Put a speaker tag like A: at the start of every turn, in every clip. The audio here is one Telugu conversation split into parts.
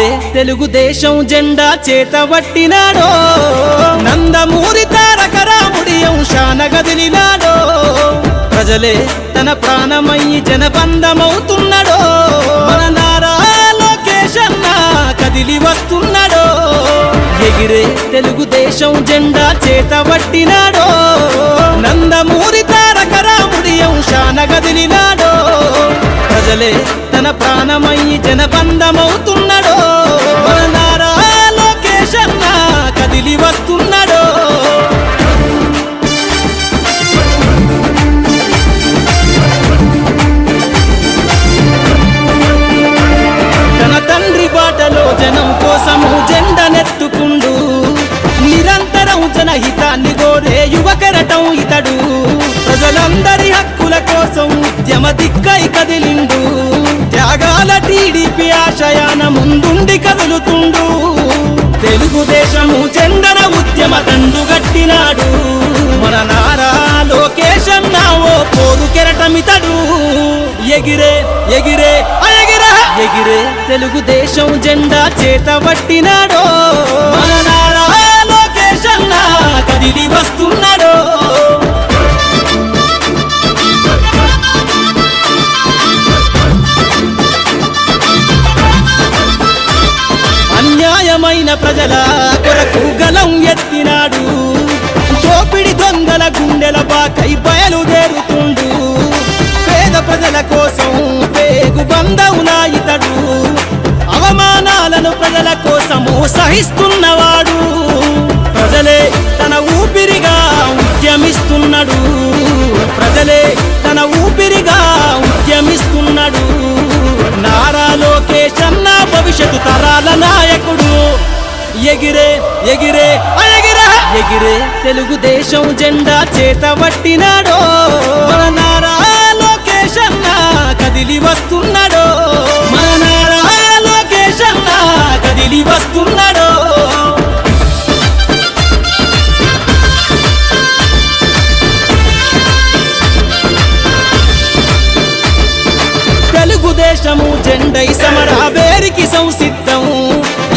A: ఎగిరే తెలుగుదేశం జెండా చేతబట్టినాడో నందమూరి తారక రాముడి అంశాన గదిలినాడో ప్రజలే తన ప్రాణమయ్యి జనబంధమవుతున్నాడో మన నారా లోకేష్ అన్న కదిలి వస్తున్నాడో ఎగిరే తెలుగుదేశం జెండా చేతబట్టినాడో నందమూరి తారక రాముడి అంశాన గదిలినాడో ప్రజలే తన ప్రాణమయ్యి జనబంధమవుతున్నాడో మన నారా లోకేష్ అన్న కదిలి వస్తున్నాడో తన తండ్రి బాటలో జనం కోసము జెండనెత్తుకుండు నిరంతరం జనహితాన్ని కోరే యువకరటం ఇతడు ప్రజలందరి హక్కుల కోసం ఉద్యమ దిక్కై కదిలిండు త్యాగాల టీడీపీ ఆశయాన ముందుండి కదులుతుండు తెలుగుదేశము జెండన ఉద్యమ దండుగట్టినాడు మన నారా లోకేష్ అన్న ఓ పోరు కెరటమితడు ఎగిరే ఎగిరే ఎగిరే తెలుగుదేశం జెండా చేతబట్టినాడో మన నారా లోకేష్ అన్న కదిలి వస్తున్నాడో అన్యాయమైన ప్రజల కొరకు గలం ఎత్తినాడు దోపిడి దొంగల గుండెల బాకై బయలుదేరుతుండు పేద ప్రజల కోసం పేగు బంధవునా ఇతడు అవమానాలను ప్రజల కోసము సహిస్తున్నవాడు ప్రజలే తన ఊపిరిగా ఉద్యమిస్తున్నాడు ప్రజలే తన ఊపిరిగా ఉద్యమిస్తున్నాడు నారా లోకేష్ అన్న భవిష్యత్తు తరాల నాయకుడు ఎగిరే ఎగిరే ఎగిరే తెలుగుదేశం జెండా చేతబట్టినాడో మన నారా లోకేష్ అన్న కదిలి వస్తున్నాడో మన నారా లోకేష్ అన్న కదిలి వస్తున్నాడో తెలుగుదేశము జెండై సమరావేరికి సంసిద్ధం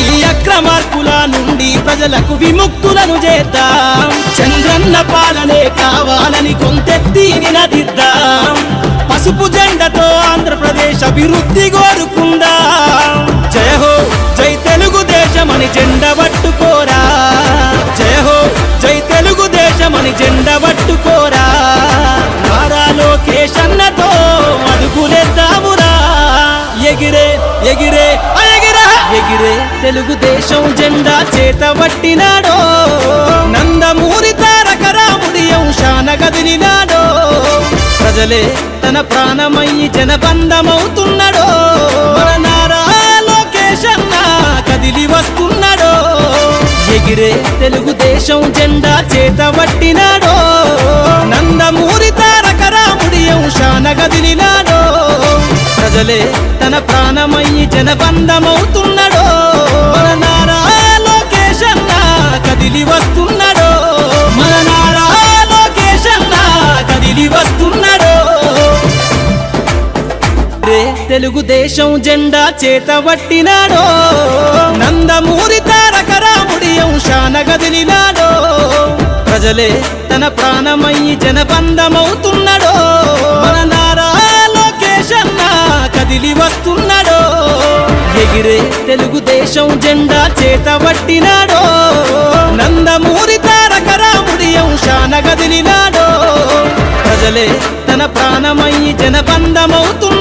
A: ఈ అక్రమార్కుల నుండి ప్రజలకు విముక్తులను చేద్దాం చంద్రన్న పాలనే కావాలని కొంతెత్తి నినదిద్దాం పసుపు జెండతో ఆంధ్రప్రదేశ్ అభివృద్ధి కోరుకుందాం జయ హో జై తెలుగుదేశం అని జెండ పట్టుకోరా జయ హో జై తెలుగుదేశం అని జెండ పట్టుకోరా నారా లోకేష్ అన్నతో అడుగులేద్దామురా ఎగిరే ఎగిరే ఎగిరే తెలుగుదేశం జెండా చేతబట్టినాడో నందమూరి తారక రాముడి అంశాన గదిలినాడో ప్రజలే తన ప్రాణమయ్యి జనబంధమవుతున్నాడో మన నారా లోకేష్ అన్న కదిలి వస్తున్నాడో ఎగిరే తెలుగుదేశం జెండా చేతబట్టినాడో నందమూరి తారక రాముడి అంశాన గదిలినాడో ప్రజలే తన ప్రాణమయ్యి జనబంధమవుతున్నాడో మన నారా లోకేష్ అన్న కదిలి వస్తున్నాడో మన నారా లోకేష్ అన్న కదిలి వస్తున్నాడో తెలుగుదేశం జెండా చేతబట్టినాడో నందమూరి తారక రాముడి అంశాన గదిలినాడో ప్రజలే తన ప్రాణమయ్యి జనబంధమవుతున్నాడో మన నారా లోకేష్ అన్న కదిలి వస్తున్నాడో ఎగిరే తెలుగుదేశం జెండా చేతబట్టినాడో నందమూరి తారక రాముడి అంశాన గదిలినాడో ప్రజలే తన ప్రాణమయ్యి జనబంధమవుతున్నాడో